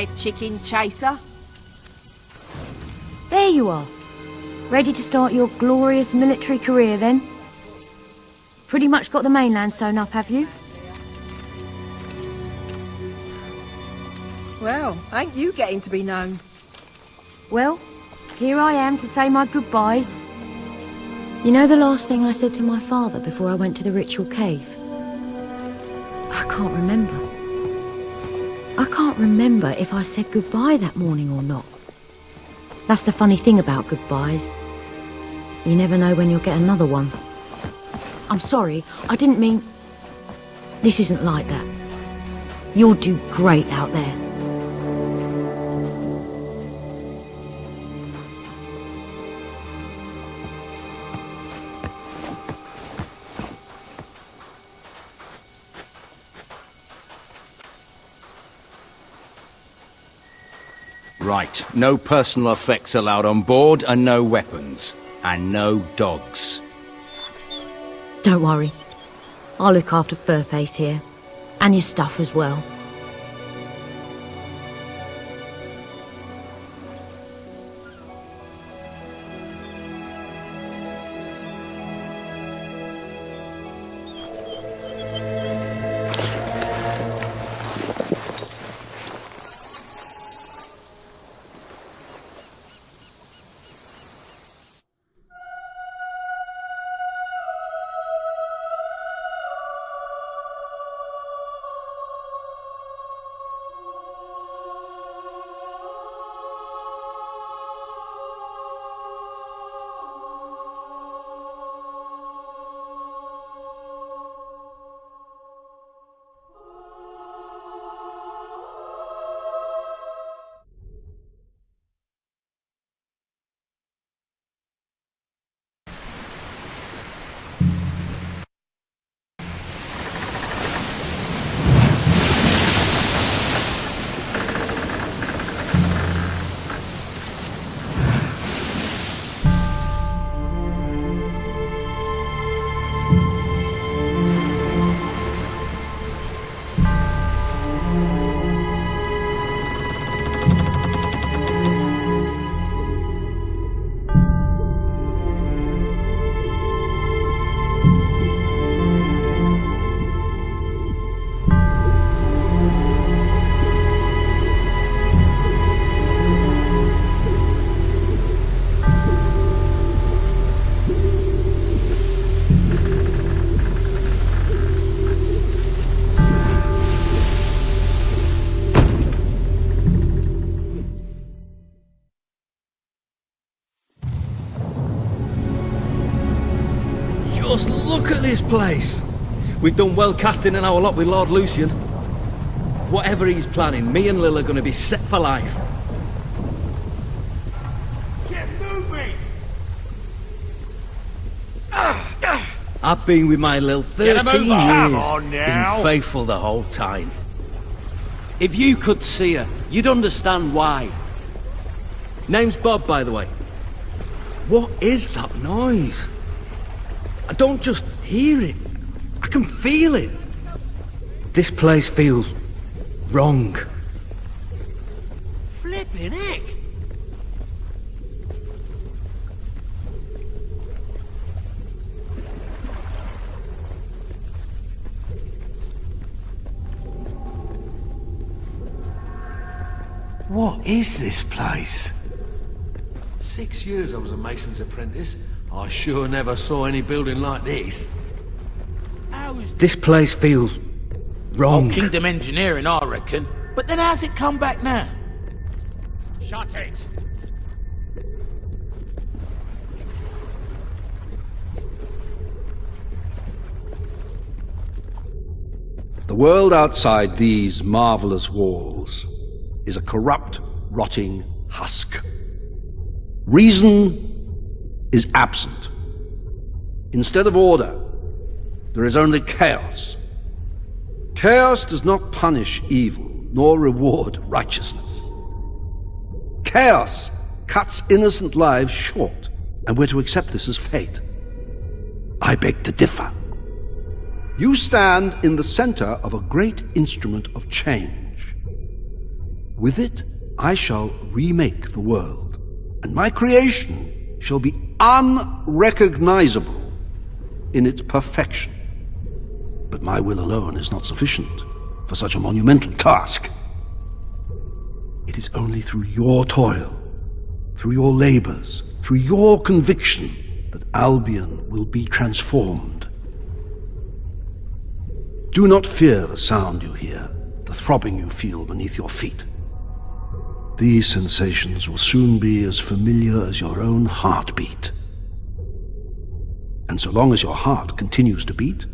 fried chicken chaser. There you are. Ready to start your glorious military career, then? Pretty much got the mainland sewn up, have you? Well, ain't you getting to be known? Well, here I am to say my goodbyes. You know the last thing I said to my father before I went to the ritual cave? I can't remember. I can't remember if I said goodbye that morning or not. That's the funny thing about goodbyes. You never know when you'll get another one. I'm sorry, I didn't mean... This isn't like that. You'll do great out there. Right, no personal effects allowed on board, and no weapons. And no dogs. Don't worry. I'll look after Furface here. And your stuff as well. Just look at this place. We've done well casting in our lot with Lord Lucian. Whatever he's planning, me and Lil are going to be set for life. Get moving! I've been with my Lil 13 Come years. on now. Been faithful the whole time. If you could see her, you'd understand why. Name's Bob, by the way. What is that noise? I don't just hear it. I can feel it. This place feels wrong. Flippin' heck! What is this place? 6 years I was a mason's apprentice. I sure never saw any building like this. This place feels wrong. Kingdom engineering, I reckon. But then how's it come back now? Shut it! The world outside these marvelous walls is a corrupt, rotting husk. Reason is absent. Instead of order, there is only chaos. Chaos does not punish evil, nor reward righteousness. Chaos cuts innocent lives short, and we're to accept this as fate. I beg to differ. You stand in the center of a great instrument of change. With it, I shall remake the world, and my creation shall be unrecognizable in its perfection. But my will alone is not sufficient for such a monumental task. It is only through your toil, through your labors, through your conviction that Albion will be transformed. Do not fear the sound you hear, the throbbing you feel beneath your feet. These sensations will soon be as familiar as your own heartbeat. And so long as your heart continues to beat,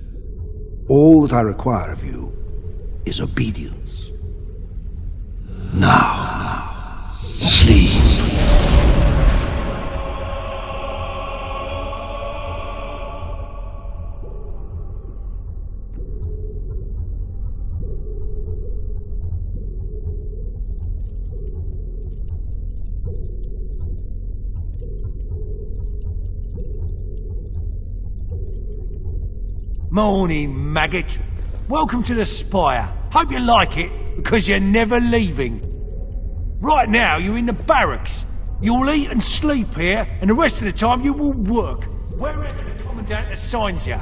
all that I require of you is obedience. Now, sleep. Morning, maggot. Welcome to the Spire. Hope you like it, because you're never leaving. Right now, you're in the barracks. You'll eat and sleep here, and the rest of the time you will work, wherever the Commandant assigns you.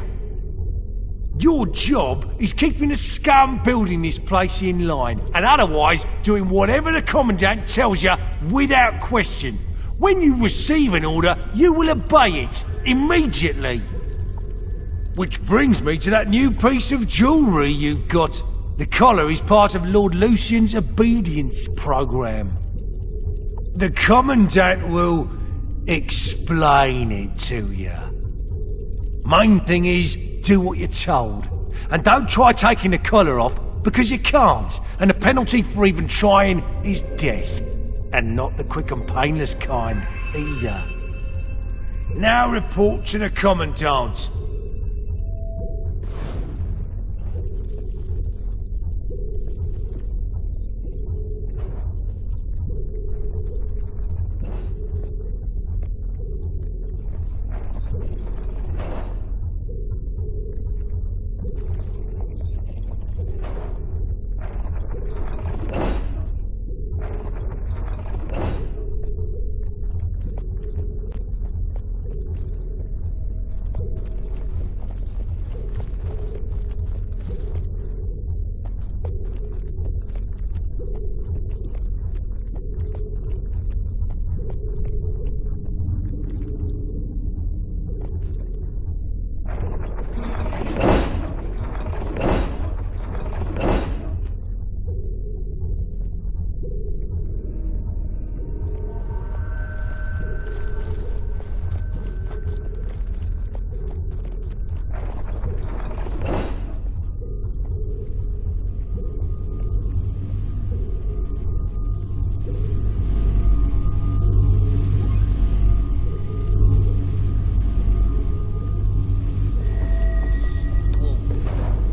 Your job is keeping the scum building this place in line, and otherwise doing whatever the Commandant tells you without question. When you receive an order, you will obey it immediately. Which brings me to that new piece of jewellery you've got. The collar is part of Lord Lucian's obedience program. The Commandant will explain it to you. Main thing is, do what you're told. And don't try taking the collar off, because you can't. And the penalty for even trying is death. And not the quick and painless kind, either. Now report to the Commandant.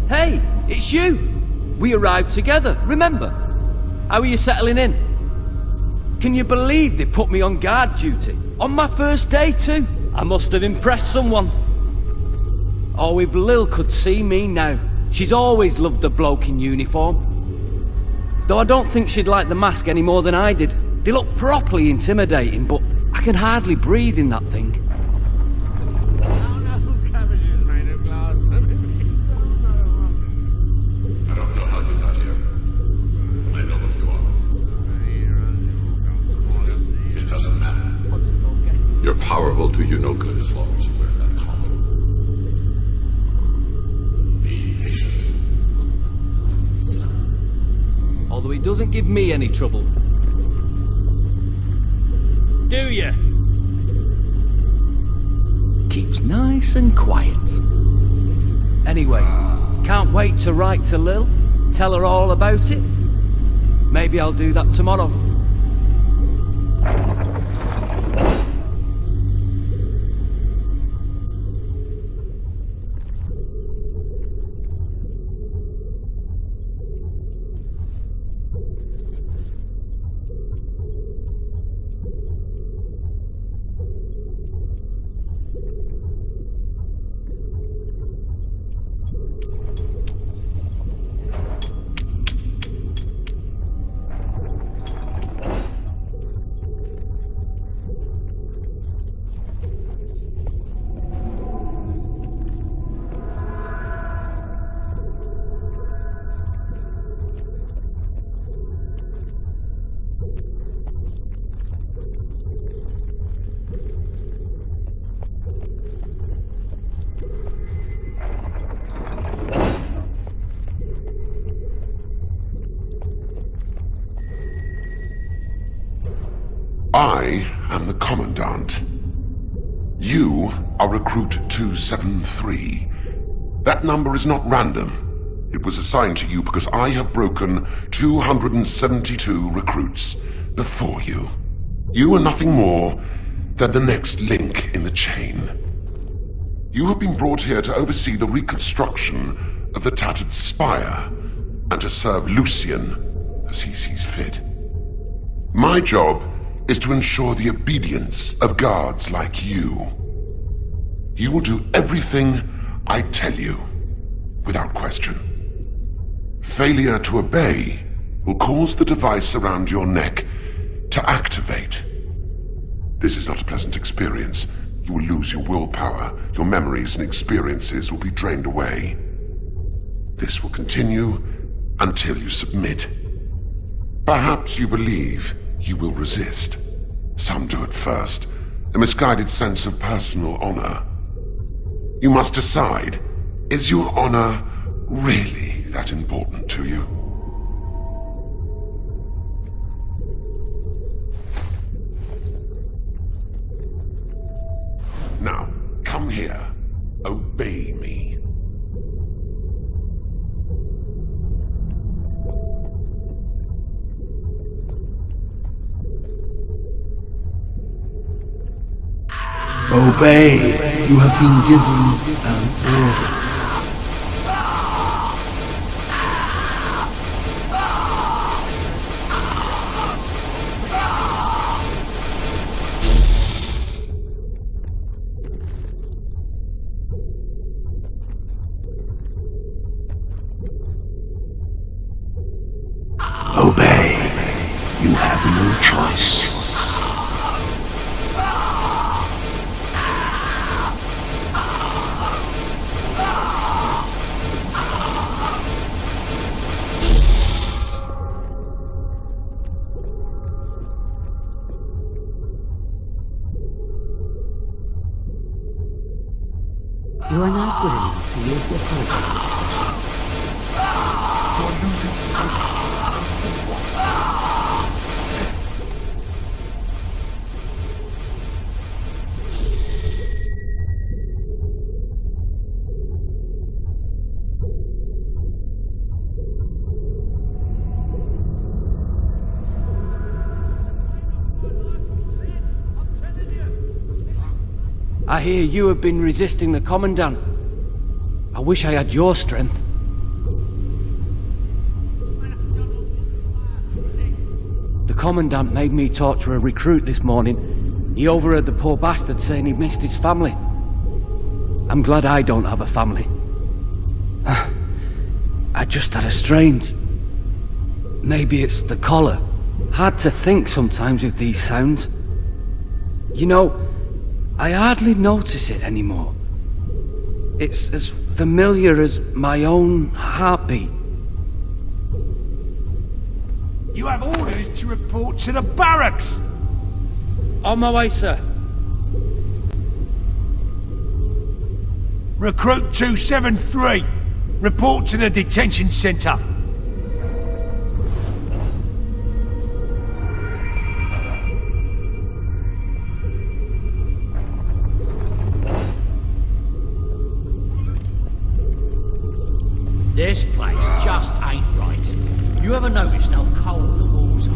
Hey, it's you! We arrived together, remember? How are you settling in? Can you believe they put me on guard duty? On my first day too? I must have impressed someone. Oh, if Lil could see me now. She's always loved the bloke in uniform. Though I don't think she'd like the mask any more than I did. They look properly intimidating, but I can hardly breathe in that thing. Your power will do you no good as long as you wear that collar. Be patient. Although he doesn't give me any trouble. Do you? Keeps nice and quiet. Anyway, can't wait to write to Lil, tell her all about it. Maybe I'll do that tomorrow. I am the Commandant. You are Recruit 273. That number is not random. It was assigned to you because I have broken 272 recruits before you. You are nothing more than the next link in the chain. You have been brought here to oversee the reconstruction of the tattered spire and to serve Lucian as he sees fit. My job is to ensure the obedience of guards like you. You will do everything I tell you, without question. Failure to obey will cause the device around your neck to activate. This is not a pleasant experience. You will lose your willpower, your memories and experiences will be drained away. This will continue until you submit. Perhaps you believe you will resist. Some do at first, a misguided sense of personal honor. You must decide, is your honor really that important to you? Now, come here. Obey me. Obey. You have been given an order. Obey. You have no choice. You are not good enough to use your program. You're losing so much. I hear you have been resisting the Commandant. I wish I had your strength. The Commandant made me torture a recruit this morning. He overheard the poor bastard saying he missed his family. I'm glad I don't have a family. I just had a strange... Maybe it's the collar. Hard to think sometimes with these sounds. You know, I hardly notice it anymore. It's as familiar as my own heartbeat. You have orders to report to the barracks! On my way, sir. Recruit 273, report to the detention center. This place just ain't right. You ever noticed how cold the walls are?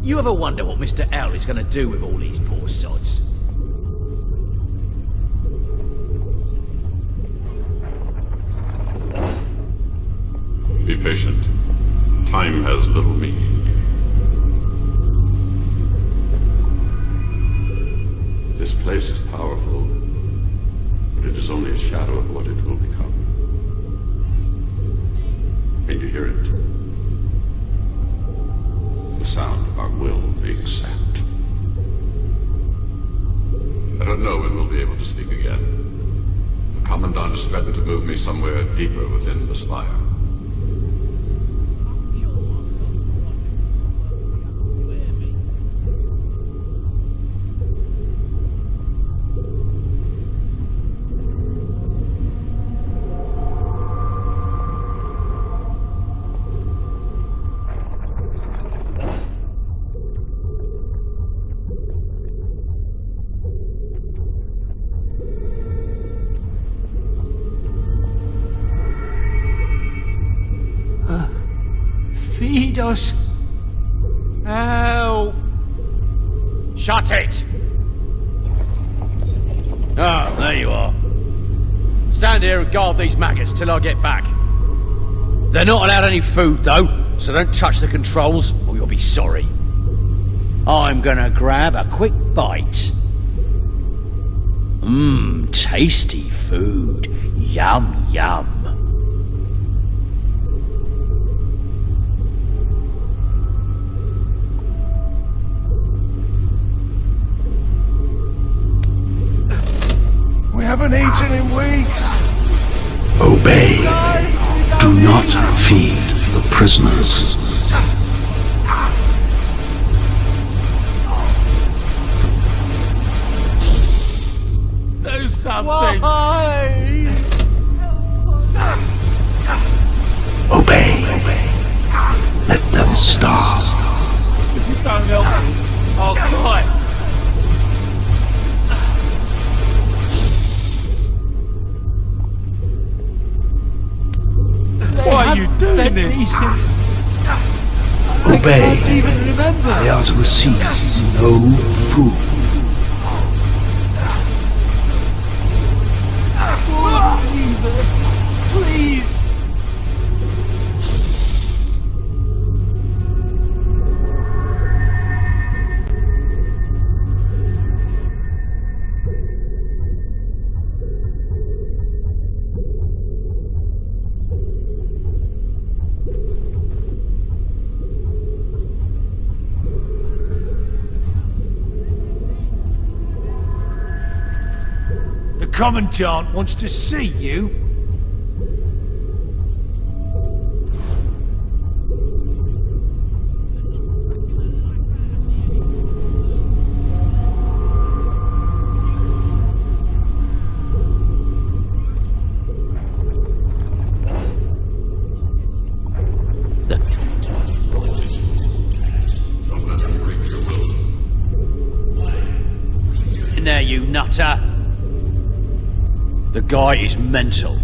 You ever wonder what Mr. L is going to do with all these poor sods? Be patient. Time has little meaning. This place is powerful, but it is only a shadow of what it will become. And you hear it? The sound of our will being sapped. I don't know when we'll be able to speak again. The Commandant has threatened to move me somewhere deeper within the Spire. Feed us. Help. Shut it! Ah, there you are. Stand here and guard these maggots till I get back. They're not allowed any food, though, so don't touch the controls or you'll be sorry. I'm gonna grab a quick bite. Mmm, tasty food. Yum, yum. We haven't eaten in weeks. Obey. Do not feed the prisoners. Do something. Obey. Let them starve. If you don't help me, I'll die. Why are you doing this? Obey. They are to receive no food. Please. The Commandant wants to see you. In there, you nutter. The guy is mental.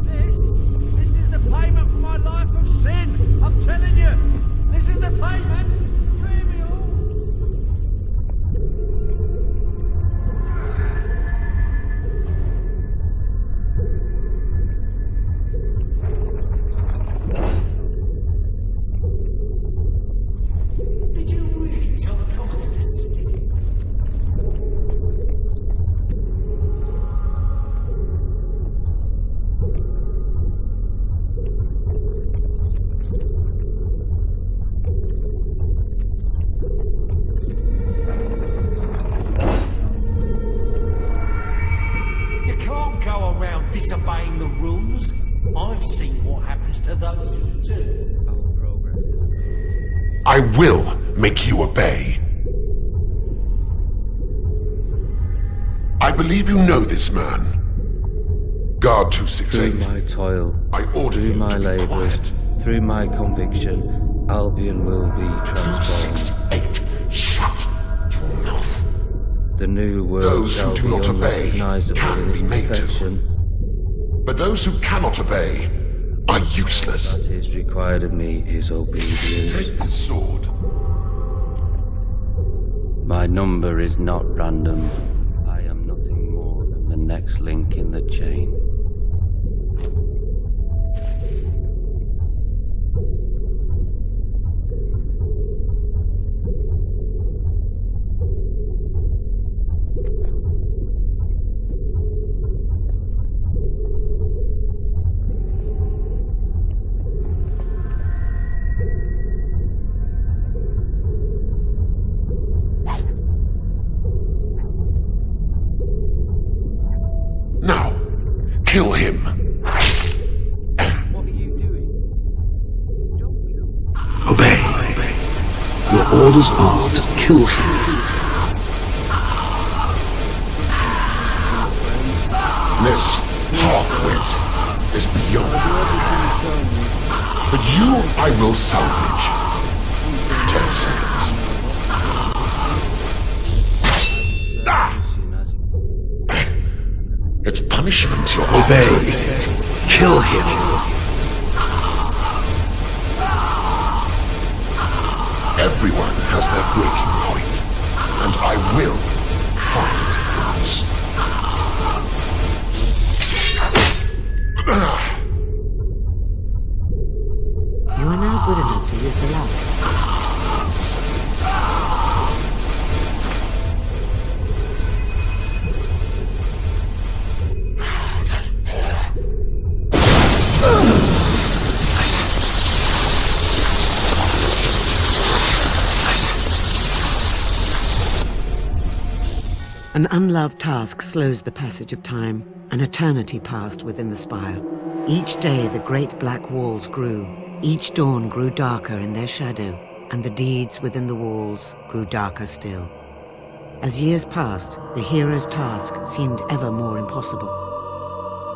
This is the payment for my life of sin. I'm telling you. This is the payment. Free me all. Did you really tell the Commandant to stick it? Disobeying the rules. I've seen what happens to those who do. I will make you obey. I believe you know this man. Guard 268. Through my toil, I order through you my to be labours, quiet. through my conviction, Albion will be transformed. 268. Shut your mouth. The new world Those shall who do be not obey unrecognisable can in its be made to. perfection. But those who cannot obey are useless. That is required of me is obedience. Take the sword. My number is not random. I am nothing more than the next link in the chain. Now, kill him. What are you doing? Obey. Your orders are to kill him. This half-wit is beyond. But you I will salvage. 10 seconds. Ah! It's punishment you're Obey. after, is it? Kill him. Everyone has their breaking point, and I will find yours. You are now good enough to live the life. An unloved task slows the passage of time. An eternity passed within the spire. Each day the great black walls grew. Each dawn grew darker in their shadow, and the deeds within the walls grew darker still. As years passed, the hero's task seemed ever more impossible.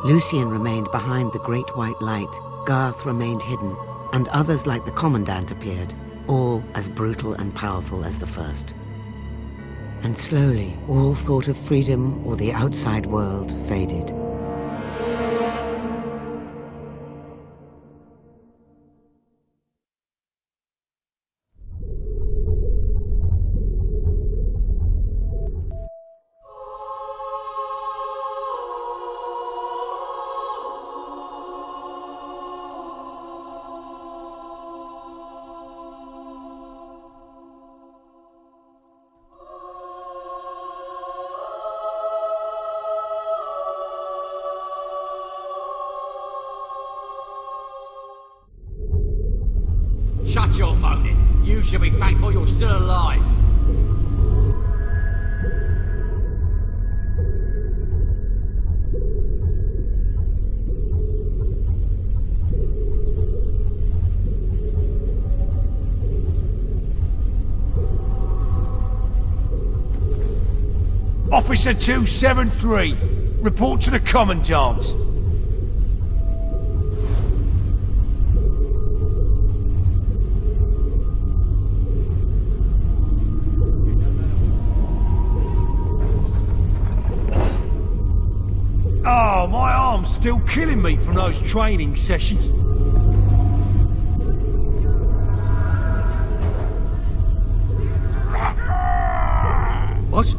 Lucien remained behind the great white light, Garth remained hidden, and others like the Commandant appeared, all as brutal and powerful as the first. And slowly, all thought of freedom or the outside world faded. Shut your moaning. You should be thankful you're still alive. Officer 273, report to the Commandant. Oh, my arm's still killing me from those training sessions. What?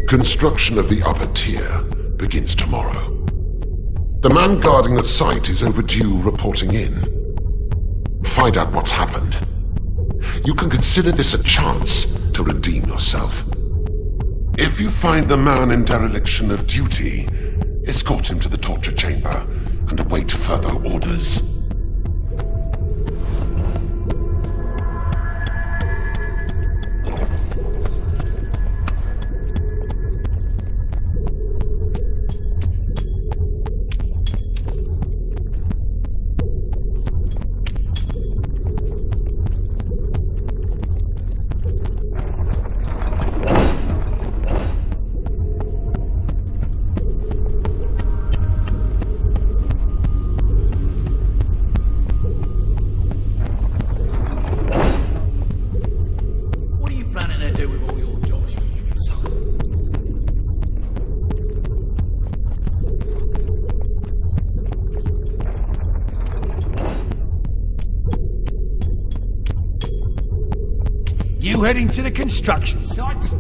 Construction of the upper tier begins tomorrow. The man guarding the site is overdue reporting in. Find out what's happened. You can consider this a chance to redeem yourself. If you find the man in dereliction of duty, escort him to the torture chamber and await further orders. You heading to the construction site?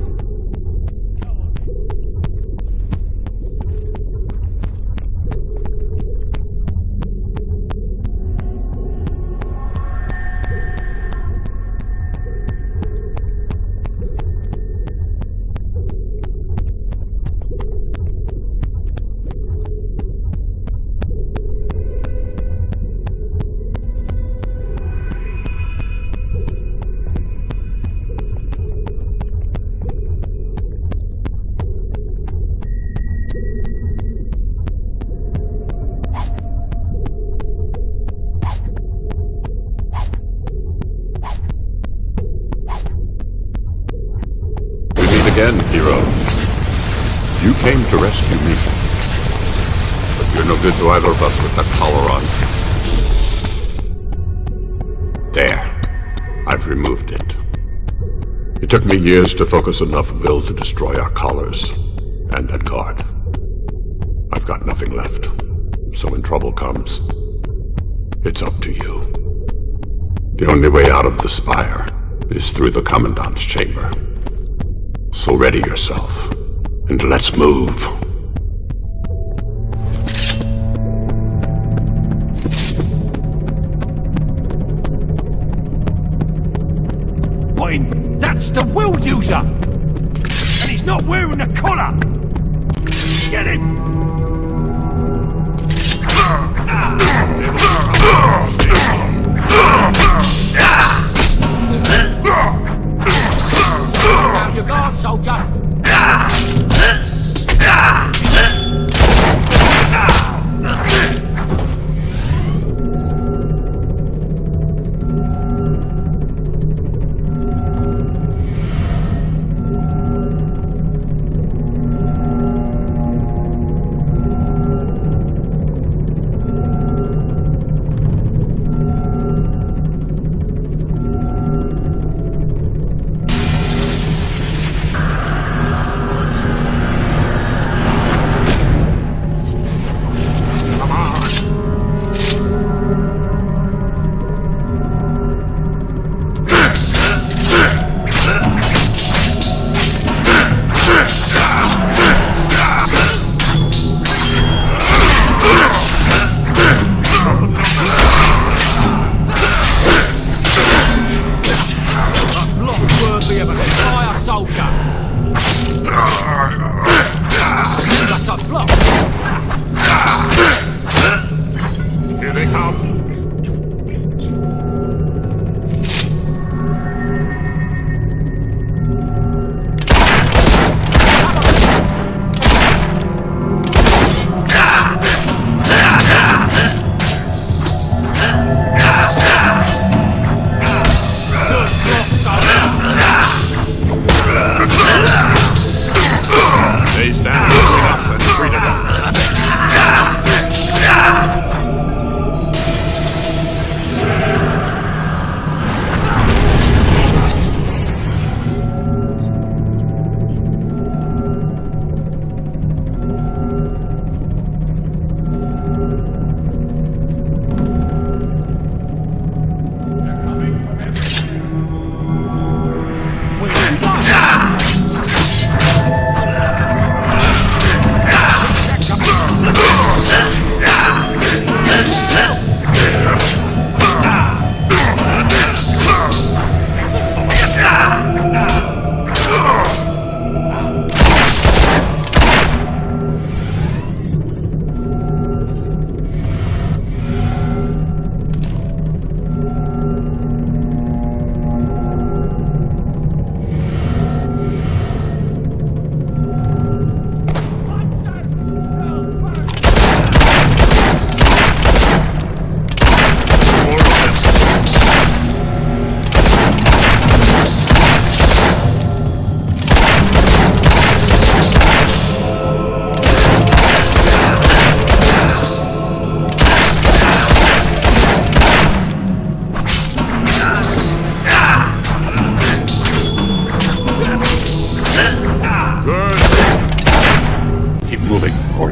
again, hero. You came to rescue me. But you're no good to either of us with that collar on. There. I've removed it. It took me years to focus enough will to destroy our collars and that guard. I've got nothing left. So when trouble comes, it's up to you. The only way out of the spire is through the Commandant's chamber. So ready yourself, and let's move. Wait, that's the will user! And he's not wearing a collar! Get him! Down your guard, soldier!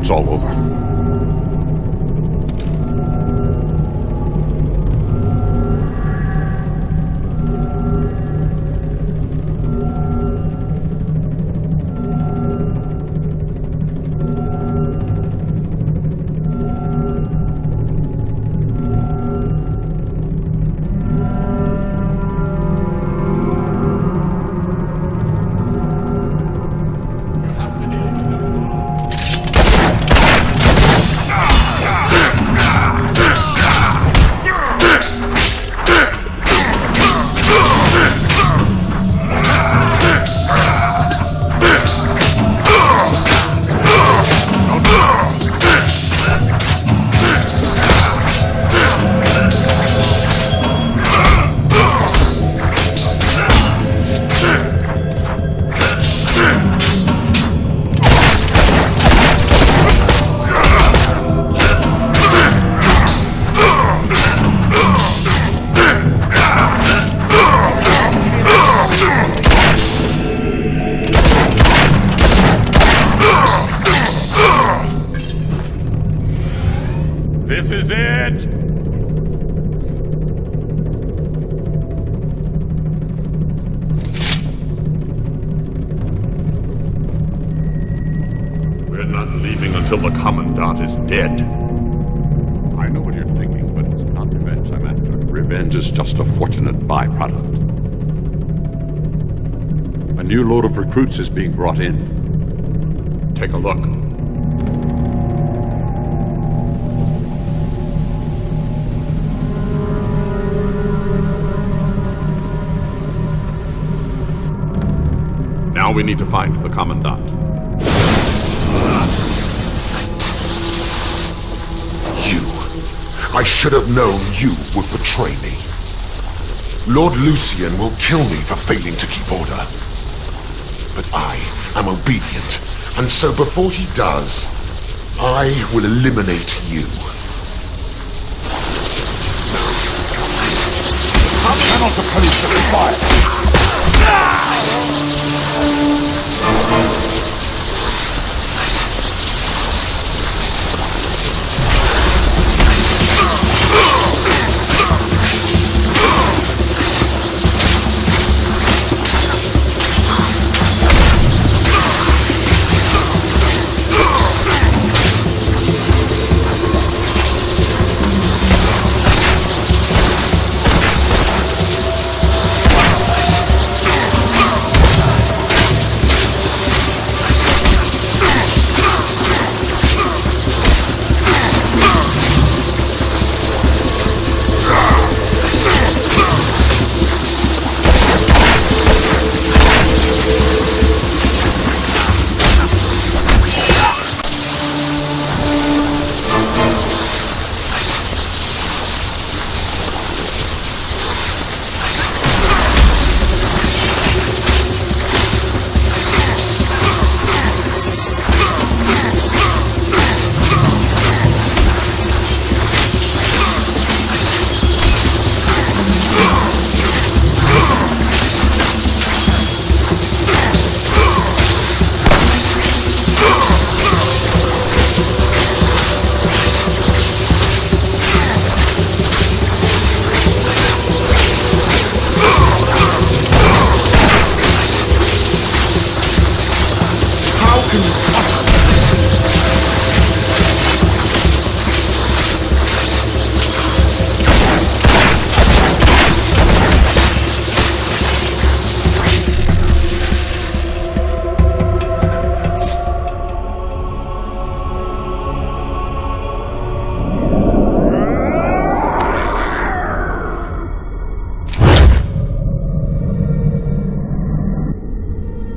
It's all over. This is it! We're not leaving until the Commandant is dead. I know what you're thinking, but it's not revenge I'm after. Revenge is just a fortunate byproduct. A new load of recruits is being brought in. Take a look. Now we need to find the Commandant. I should have known you would betray me. Lord Lucien will kill me for failing to keep order. But I am obedient, and so before he does, I will eliminate you. How cannot the police fire?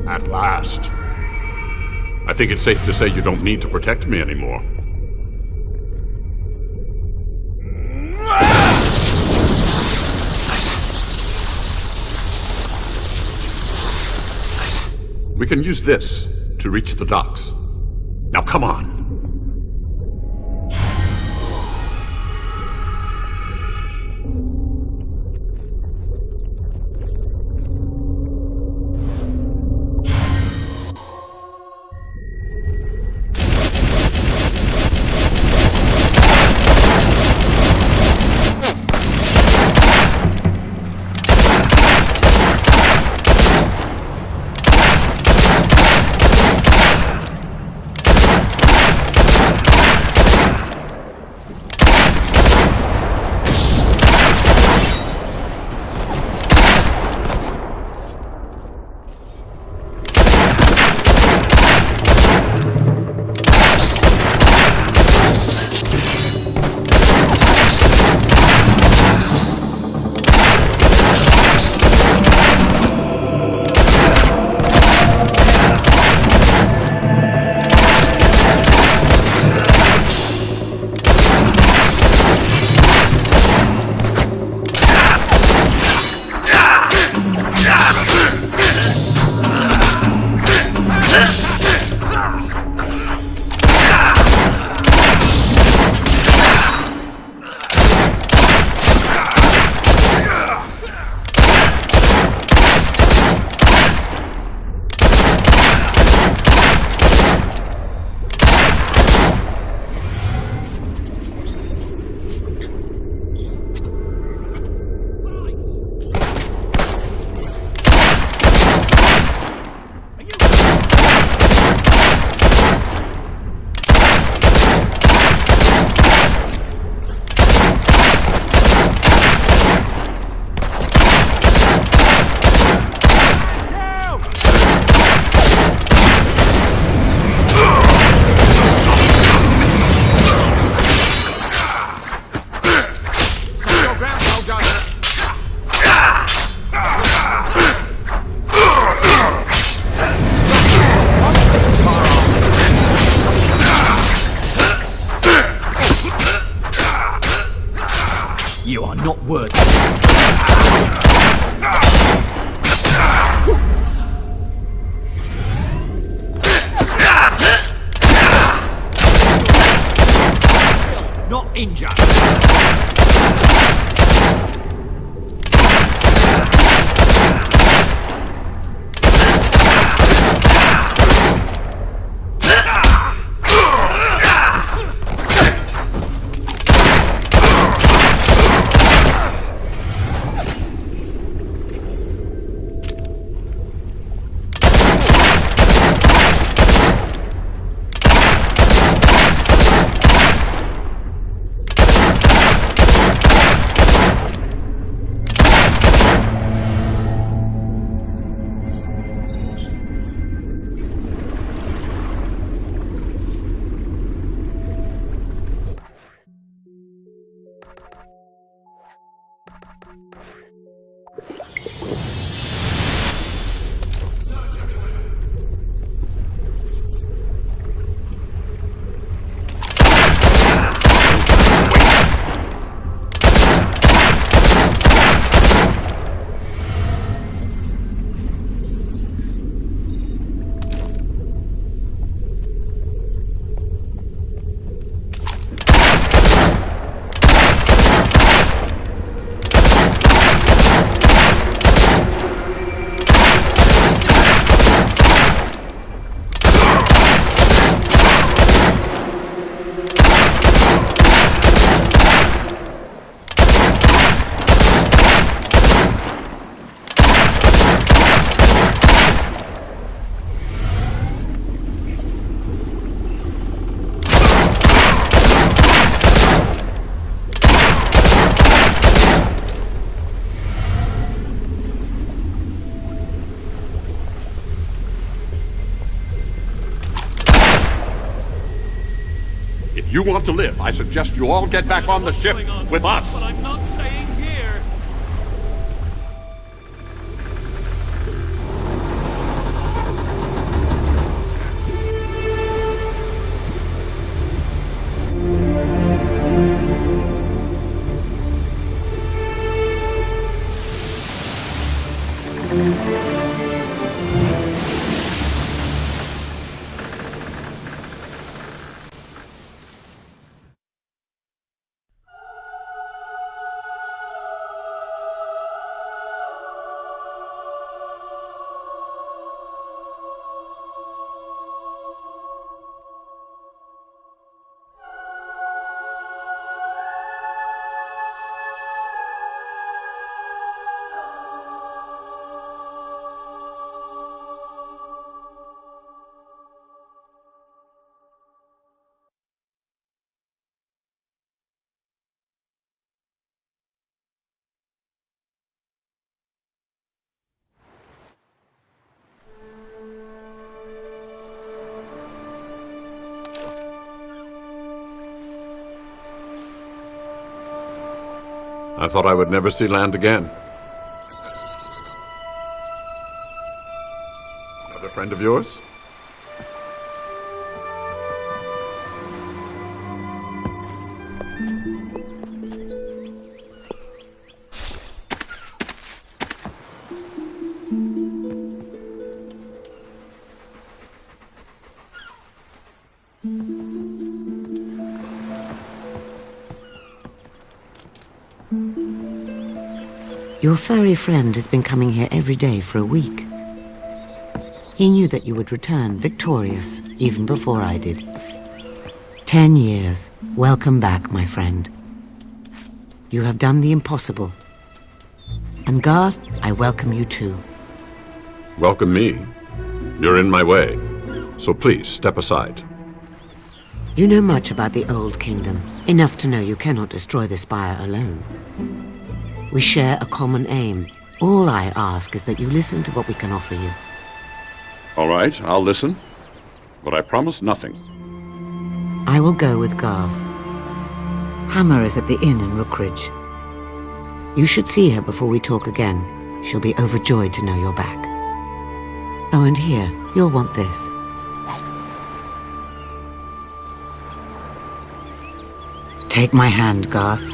At last. I think it's safe to say you don't need to protect me anymore. We can use this to reach the docks. Now come on. injured. If you want to live, I suggest you all get back on the ship with us. But I'm not staying here. I thought I would never see land again. Another friend of yours? Your furry friend has been coming here every day for a week. He knew that you would return victorious, even before I did. 10 years. Welcome back, my friend. You have done the impossible. And Garth, I welcome you too. Welcome me. You're in my way, so please step aside. You know much about the Old Kingdom, enough to know you cannot destroy the Spire alone. We share a common aim. All I ask is that you listen to what we can offer you. All right, I'll listen, but I promise nothing. I will go with Garth. Hammer is at the inn in Rookridge. You should see her before we talk again. She'll be overjoyed to know you're back. Oh, and here, you'll want this. Take my hand, Garth.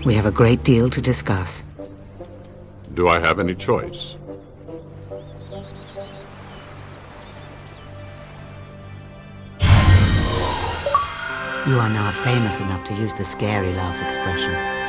We have a great deal to discuss. Do I have any choice? You are now famous enough to use the scary laugh expression.